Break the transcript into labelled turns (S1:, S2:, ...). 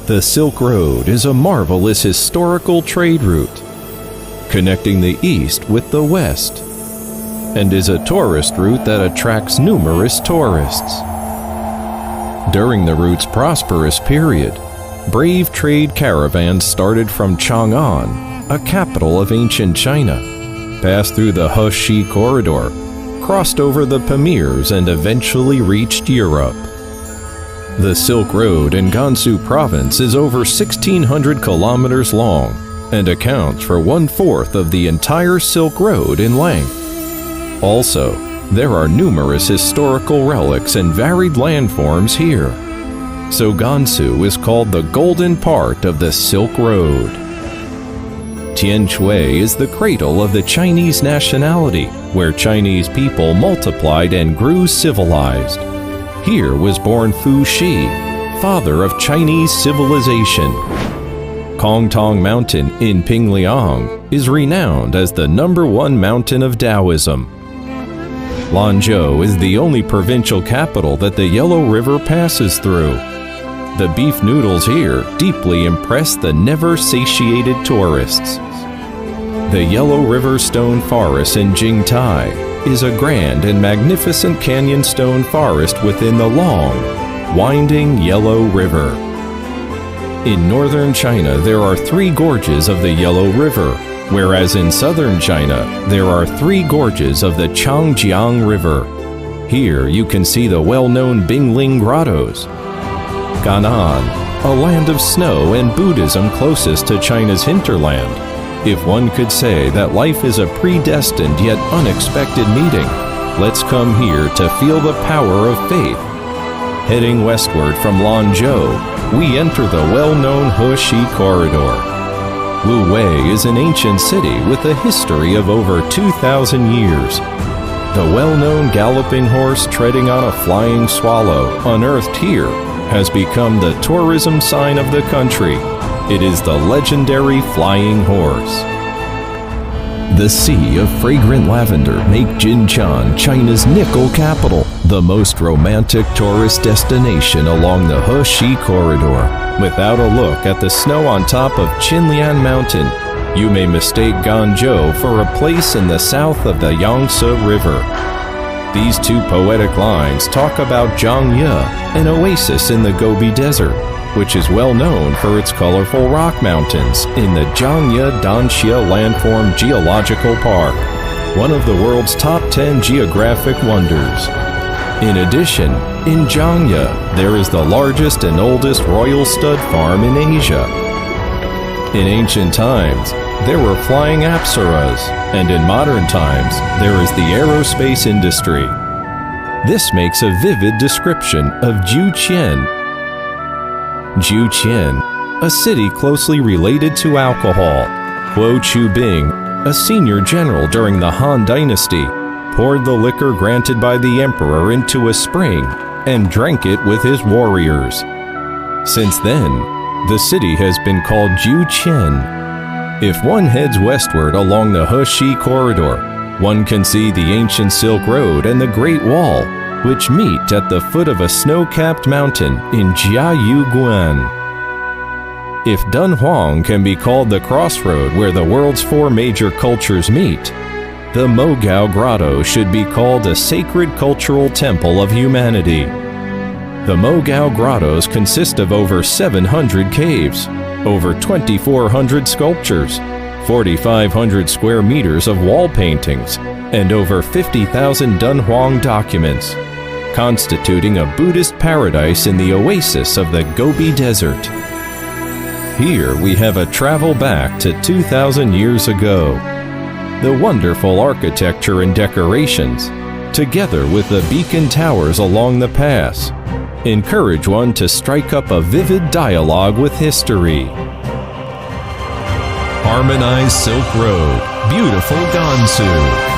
S1: The Silk Road is a marvelous historical trade route, connecting the East with the West, and is a tourist route that attracts numerous tourists. During the route's prosperous period, brave trade caravans started from Chang'an, a capital of ancient China, passed through the He corridor, crossed over the Pamirs, and eventually reached Europe. The Silk Road in Gansu province is over 1,600 kilometers long and accounts for 1/4 of the entire Silk Road in length. Also, there are numerous historical relics and varied landforms here. So Gansu is called the golden part of the Silk Road. Tianshui is the cradle of the Chinese nationality, where Chinese people multiplied and grew civilized. Here was born Fu Shi, father of Chinese civilization. Kongtong Mountain in Pingliang is renowned as the #1 mountain of Taoism. Lanzhou is the only provincial capital that the Yellow River passes through. The beef noodles here deeply impress the never-satiated tourists. The Yellow River Stone Forest in Jingtai is a grand and magnificent canyon stone forest within the long, winding Yellow River. In northern China, there are 3 gorges of the Yellow River, whereas in southern China, there are 3 gorges of the Changjiang River. Here you can see the well-known Bingling Grottos. Gan'an, a land of snow and Buddhism closest to China's hinterland. If one could say that life is a predestined yet unexpected meeting, let's come here to feel the power of faith. Heading westward from Lanzhou, we enter the well-known He corridor. Luwei is an ancient city with a history of over 2,000 years. The well-known galloping horse treading on a flying swallow, unearthed here, has become the tourism sign of the country. It is the legendary flying horse. The sea of fragrant lavender make Jinshan China's nickel capital, the most romantic tourist destination along the He corridor. Without a look at the snow on top of Qinlian Mountain, you may mistake Ganzhou for a place in the south of the Yangtze River. These 2 poetic lines talk about Zhangye, an oasis in the Gobi Desert, which is well known for its colorful rock mountains in the Zhangye Danxia Landform Geological Park, one of the world's top 10 geographic wonders. In addition, in Zhangye, there is the largest and oldest royal stud farm in Asia. In ancient times, there were flying apsaras, and in modern times, there is the aerospace industry. This makes a vivid description of Jiuqian. Jiuqian, a city closely related to alcohol. Guo Qubing, a senior general during the Han Dynasty, poured the liquor granted by the emperor into a spring and drank it with his warriors. Since then, the city has been called Jiuqian. If one heads westward along the He corridor, one can see the ancient Silk Road and the Great Wall, which meet at the foot of a snow-capped mountain in Jiayuguan. If Dunhuang can be called the crossroad where the world's 4 major cultures meet, the Mogao Grotto should be called a sacred cultural temple of humanity. The Mogao Grottos consist of over 700 caves, over 2,400 sculptures, 4,500 square meters of wall paintings, and over 50,000 Dunhuang documents, constituting a Buddhist paradise in the oasis of the Gobi Desert. Here we have a travel back to 2,000 years ago. The wonderful architecture and decorations, together with the beacon towers along the pass, encourage one to strike up a vivid dialogue with history. Harmonized Silk Road, beautiful Gansu.